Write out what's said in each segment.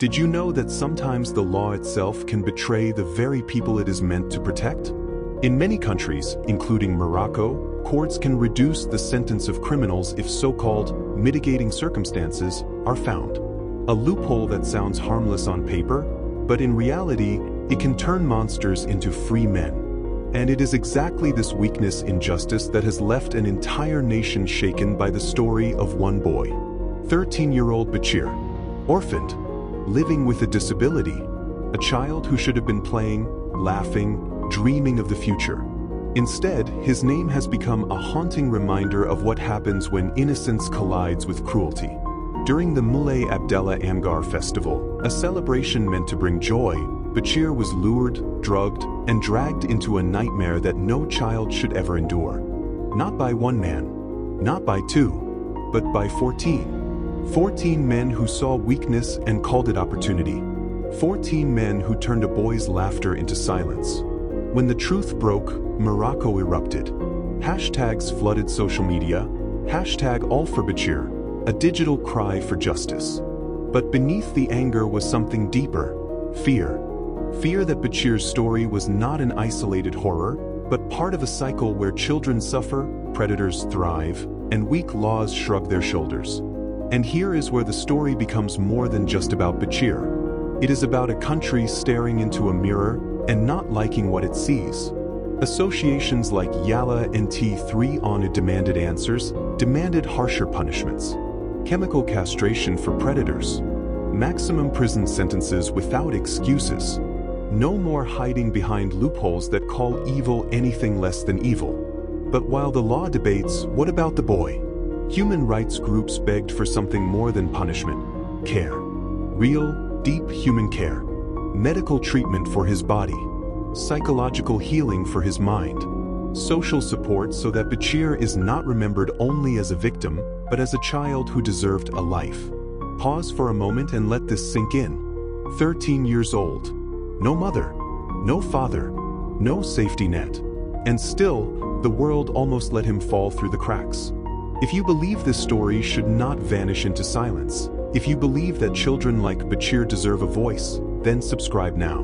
Did you know that sometimes the law itself can betray the very people it is meant to protect? In many countries, including Morocco, courts can reduce the sentence of criminals if so-called mitigating circumstances are found. A loophole that sounds harmless on paper, but in reality, it can turn monsters into free men. And it is exactly this weakness in justice that has left an entire nation shaken by the story of one boy. 13-year-old Bachir, orphaned, living with a disability, a child who should have been playing, laughing, dreaming of the future. Instead, his name has become a haunting reminder of what happens when innocence collides with cruelty. During the Moulay Abdallah Amgar festival, a celebration meant to bring joy, Bachir was lured, drugged, and dragged into a nightmare that no child should ever endure. Not by one man, not by two, but by 14. 14 men who saw weakness and called it opportunity. 14 men who turned a boy's laughter into silence. When the truth broke, Morocco erupted. Hashtags flooded social media. Hashtag all for Bachir, a digital cry for justice. But beneath the anger was something deeper, fear. Fear that Bachir's story was not an isolated horror, but part of a cycle where children suffer, predators thrive, and weak laws shrug their shoulders. And here is where the story becomes more than just about Bachir. It is about a country staring into a mirror and not liking what it sees. Associations like Yalla and T3 ONU demanded answers, demanded harsher punishments. Chemical castration for predators. Maximum prison sentences without excuses. No more hiding behind loopholes that call evil anything less than evil. But while the law debates, what about the boy? Human rights groups begged for something more than punishment. Care. Real, deep human care. Medical treatment for his body. Psychological healing for his mind. Social support so that Bachir is not remembered only as a victim, but as a child who deserved a life. Pause for a moment and let this sink in. 13 years old. No mother. No father. No safety net. And still, the world almost let him fall through the cracks. If you believe this story should not vanish into silence, if you believe that children like Bachir deserve a voice, then subscribe now.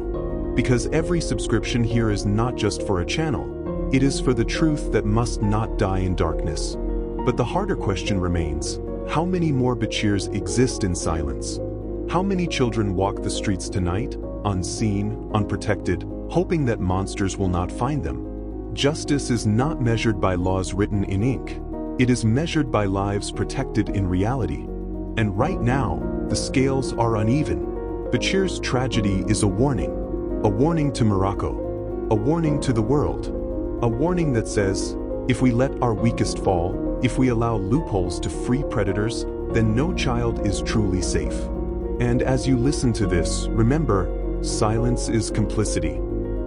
Because every subscription here is not just for a channel, it is for the truth that must not die in darkness. But the harder question remains, how many more Bachirs exist in silence? How many children walk the streets tonight, unseen, unprotected, hoping that monsters will not find them? Justice is not measured by laws written in ink. It is measured by lives protected in reality. And right now, the scales are uneven. Bachir's tragedy is a warning to Morocco, a warning to the world, a warning that says, if we let our weakest fall, if we allow loopholes to free predators, then no child is truly safe. And as you listen to this, remember, silence is complicity.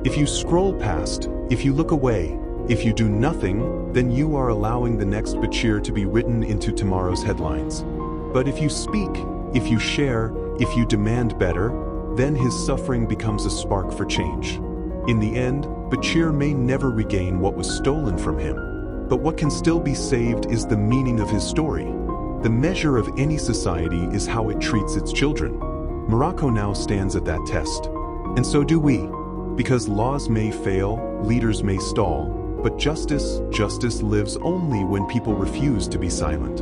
If you scroll past, if you look away, if you do nothing, then you are allowing the next Bachir to be written into tomorrow's headlines. But if you speak, if you share, if you demand better, then his suffering becomes a spark for change. In the end, Bachir may never regain what was stolen from him. But what can still be saved is the meaning of his story. The measure of any society is how it treats its children. Morocco now stands at that test. And so do we. Because laws may fail, leaders may stall, but justice lives only when people refuse to be silent.